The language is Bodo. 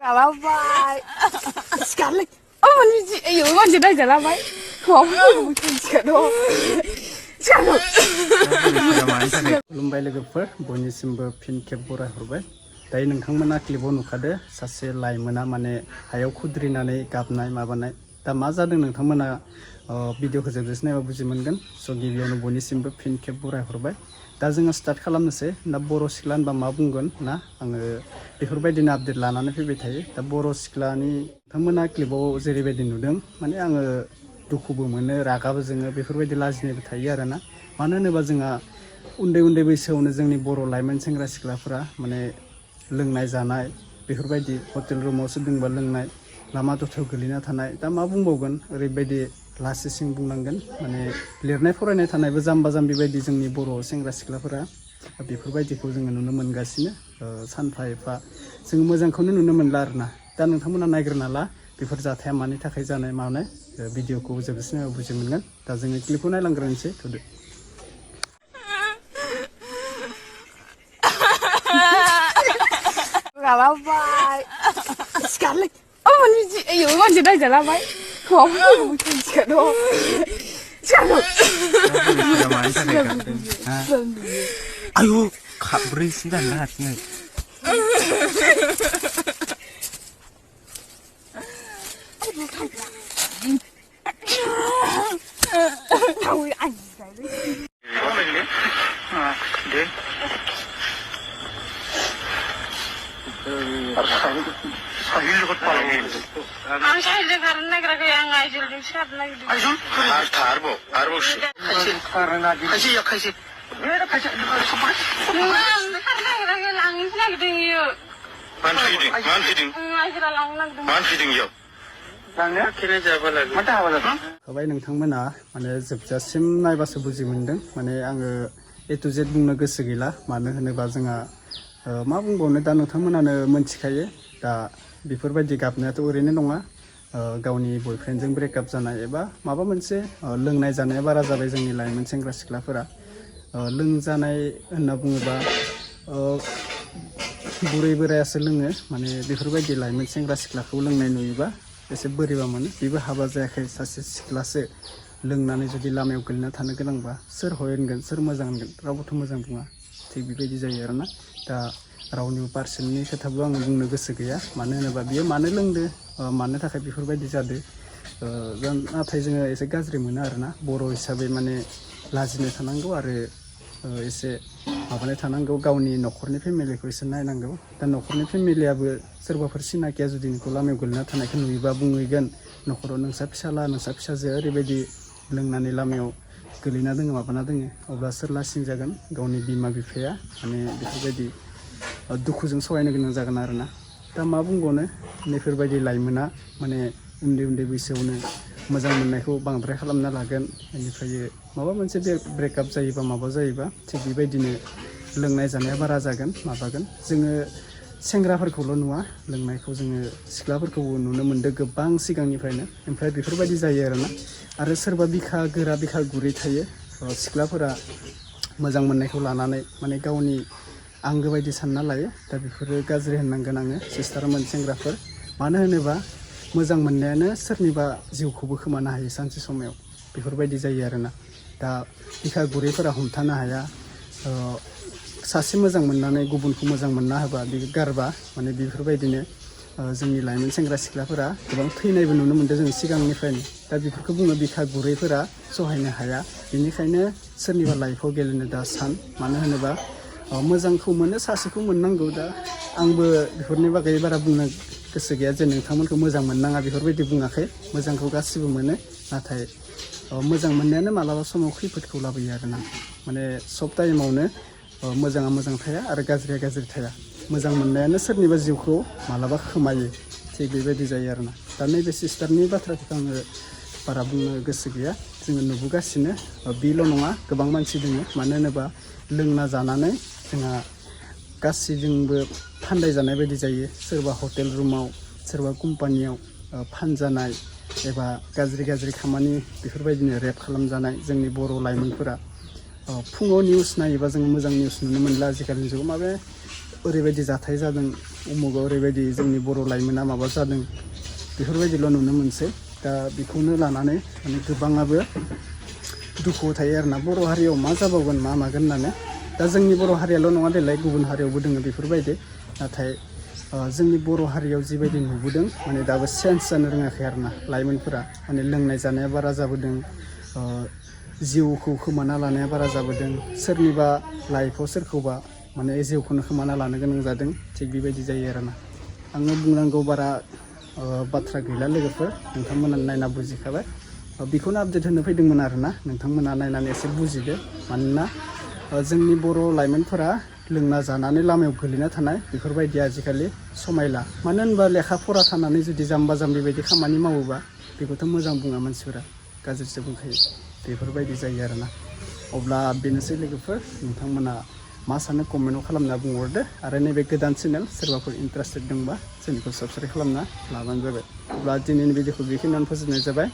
Alabai. Scarlet. Oh, you want to die, Alabai? Không, chỉ đâu. खुलुमबाय लोगोफोर बयनिसिमबो फिन खेब बरायहरबाय दायो नोंथांमोना क्लिपआव नुखादो सासे लाइमोना माने हायाव खुद्रिनानै गाबनाय माबानाय दा मा जादों नोंथांमोना भिडिअखौ जोबजासिम नायबा बुजि मोनगोन स' गिबियावनो बयनिसिमबो फिन खेब बरायहरबाय दा जोङो स्टार्ट खालामनोसै दा बर' सिख्ला होनबा मा बुंगोन ना आङो बेफोरबायदिनो आपडेट लानानै फैबाय थायो दा बर' सिख्लानि नोंथांमोना क्लिपआव जेरैबायदि नुदों माने आङो दुखुबो मोनो रागाबो जोङो बेफोरबायदि लाजिनायबो थायो आरोना मानो होनोबा जोंहा उन्दै उन्दै बैसोआवनो जोंनि बर' लाइमोन सेंग्रा सिख्लाफोरा माने लोंनाय जानाय बेफोरबायदि हटेल रुमावसो दोंबा लोंनाय लामा दथायाव गोलैना थानाय दा मा बुंबावगोन ओरैबायदि लासिसिं बुंनांगोन माने लिरनाय फरायनाय थानायबो जाम्बा जाम्बि बायदि जोंनि बर' सेंग्रा सिख्लाफोरा बेफोरबायदिखौ जोङो नुनो मोनगासिनो सानफा एफा जों मोजांखौनो नुनो मोनला आरोना दा नोंथांमोना नायग्रोना ला बेफोर जाथाया मानि थाखाय जानाय मानाय भिडिअखौ जोबजासिम बुजि मोनगोन दा जोङो क्लिपखौ नायलांग्रोनोसै थुदो Alabai. Scarlet. Oh, you want to die, Alabai? Không, chỉ đâu. Ayo, kak berisi dan lihatnya. Tahu anh होबाय नोंथांमोना माने जोबजासिम नायबासो बुजि मोनदों माने आङो ए टु जेड बुंनो गोसो गैला मानो होनोबा जोंहा मा बुंबावनो दा नोंथांमोनानो मोनथिखायो दा बेफोरबायदि गाबनायाथ' ओरैनो नङा गावनि बयफ्रेन्डजों ब्रेकआप जानाय एबा माबा मोनसे लोंनाय जानाया बारा जाबाय जोंनि लाइमोन सेंग्रा सिख्लाफोरा लोंजानाय होनना बुङोबा बुरै बोरायासो लोङो माने बेफोरबायदि लाइमोन सेंग्रा सिख्लाखौ लोंनाय नुयोबा एसे बोरैबा मोनो बेबो हाबा जायाखै सासे सिख्लासो लोंनानै जुदि लामायाव गोलैना थानो गोनांबा सोर होनगोन सोर मोजां होनगोन रावबोथ' मोजां बुङा थिग बेबायदि जायो आरोना दा रावनिबो पार्सननि खोथाबो आङो बुंनो गोसो गैया मानो होनोबा बियो मानो लोंदो मानो थाखाय बेफोरबायदि जादो नाथाय जोङो एसे गाज्रि मोनो आरोना बर' हिसाबै माने लाजिनो थानांगौ आरो एसे माबानाय थानांगौ गावनि न'खरनि फेमिलिखौ एसे नायनांगौ दा न'खरनि फेमिलियाबो सोरबाफोर सिनाकिया जुदि नोंखौ लामायाव गोलैना थानायखौ नुयोबा बुंहैगोन न'खराव नोंसा फिसाला नोंसा फिसाजोआ ओरैबायदि लोंनानै लामायाव गोलैना दोङो माबाना दोङो अब्ला सोर लासिं जागोन गावनि बिमा बिफाया माने बेफोरबायदि दुखुजों सहायनो गोनां जागोन आरोना दा मा बुंबावनो बेफोरबायदि लाइमोना माने उन्दै उन्दै बैसोआवनो मोजां मोननायखौ बांद्राय खालामना लागोन बेनिफ्राय माबा मोनसे ब्रेकआप जायोबा माबा जायोबा थिग बेबायदिनो लोंनाय जानाया बारा जागोन माबागोन जोङो सेंग्राफोरखौल' नुवा लोंनायखौ जोङो सिख्लाफोरखौबो नुनो मोन्दों गोबां सिगांनिफ्रायनो ओमफ्राय बेफोरबायदि जायो आरोना आरो सोरबा बिखा गोरा बिखा गुरै थायो सिख्लाफोरा मोजां मोननायखौ लानानै माने गावनि आंगो बायदि सानना लायो दा बेफोरो गाज्रि होननांगोन आङो सिस्टारमोन सेंग्राफोर मानो होनोबा मोजां मोननायानो सोरनिबा जिउखौबो खोमानो हायो सानसे समाव बेफोरबायदि जायो आरोना दा बिखा गुरैफोरा हमथानो हाया सासे मोजां मोननानै गुबुनखौ मोजां मोनना होबा बे गारबा माने बेफोरबायदिनो जोंनि लाइमोन सेंग्रा सिख्लाफोरा गोबां थैनायबो नुनो मोन्दों जों सिगांनिफ्रायनो दा बेफोरखौ बुङो बिखा गुरैफोरा सहायनो हाया बेनिखायनो सोरनिबा लाइफआव गेलेनो दा सान मानो होनोबा मोजांखौ मोनो सासेखौ मोननांगौ दा आंबो बेफोरनि बागै बारा बुंनो गोसो गैया जे नोंथांमोनखौ मोजां मोननाङा बेफोरबायदि बुङाखै मोजांखौ गासिबो मोनो नाथाय मोजां मोननायानो मालाबा समाव खैफोदखौ लाबोयो आरोना माने सब टाइमावनो मोजाङा मोजां थाया आरो गाज्रिया गाज्रि थाया मोजां मोननायानो सोरनिबा जिउखौ मालाबा खोमायो थिग बेबायदि जायो आरोना दा नैबे सिस्टारनि बाथ्राखौ आङो बारा बुंनो गोसो गैया जोङो नुबोगासिनो बेल' नङा गोबां मानसि दङ मानो होनोबा लोंना जानानै जोंहा गासैजोंबो फानदाय जानाय बायदि जायो सोरबा हटेल रुमाव सोरबा कम्पानियाव फानजानाय एबा गाज्रि गाज्रि खामानि बेफोरबायदिनो रेप खालामजानाय जोंनि बर' लाइमोनफोरा फुङाव निउस नायोबा जों मोजां निउस नुनो मोनला आजिखालिनि जुगाव माबे ओरैबायदि जाथाय जादों उमुगाव ओरैबायदि जोंनि बर' लाइमोना माबा जादों बेफोरबायदिल' नुनो मोनसै दा बेखौनो लानानै माने गोबाङाबो दुखुआव थायो आरोना बर' हारियाव मा जाबावगोन मा मागोन होननानै दा जोंनि बर' हारियाल' नङा देलाय गुबुन हारियावबो दोङो बेफोरबायदि नाथाय जोंनि बर' हारियाव जिबायदि नुबोदों माने दाबो चेन्ज जानो रोङाखै आरोना लाइमोनफोरा माने लोंनाय जानाया बारा जाबोदों जिउखौ खोमाना लानाया बारा जाबोदों सोरनिबा लाइफआव सोरखौबा माने जिउखौनो खोमाना लानो गोनां जादों थिग बेबायदि जायो आरोना आङो बुंनांगौ बारा बाथ्रा गैला लोगोफोर नोंथांमोना नायना बुजिखाबाय बेखौनो आपडेट होनो फैदोंमोन आरोना नोंथांमोना नायनानै एसे बुजिदो मानोना जोंनि बर' लाइमोनफोरा लोंना जानानै लामायाव गोलैना थानाय बेफोरबायदि आजिखालि समायला मानो होनबा लेखा फरा थानानै जुदि जाम्बा जाम्बि बायदि खामानि मावोबा बेखौथ' मोजां बुङा मानसिफोरा गाज्रिसो बुंखायो बेफोरबायदि जायो आरोना अब्ला बेनोसै लोगोफोर नोंथांमोना मा सानो कमेन्टआव खालामना बुंहरदो आरो नैबे गोदान चेनेल सोरबाफोर इन्टारेस्टेड दंबा चेनेलखौ साबस्क्राइब खालामना लाबानो जाबाय अब्ला दिनैनि भिडिअखौ बेखिनियावनो फोजोबनाय जाबाय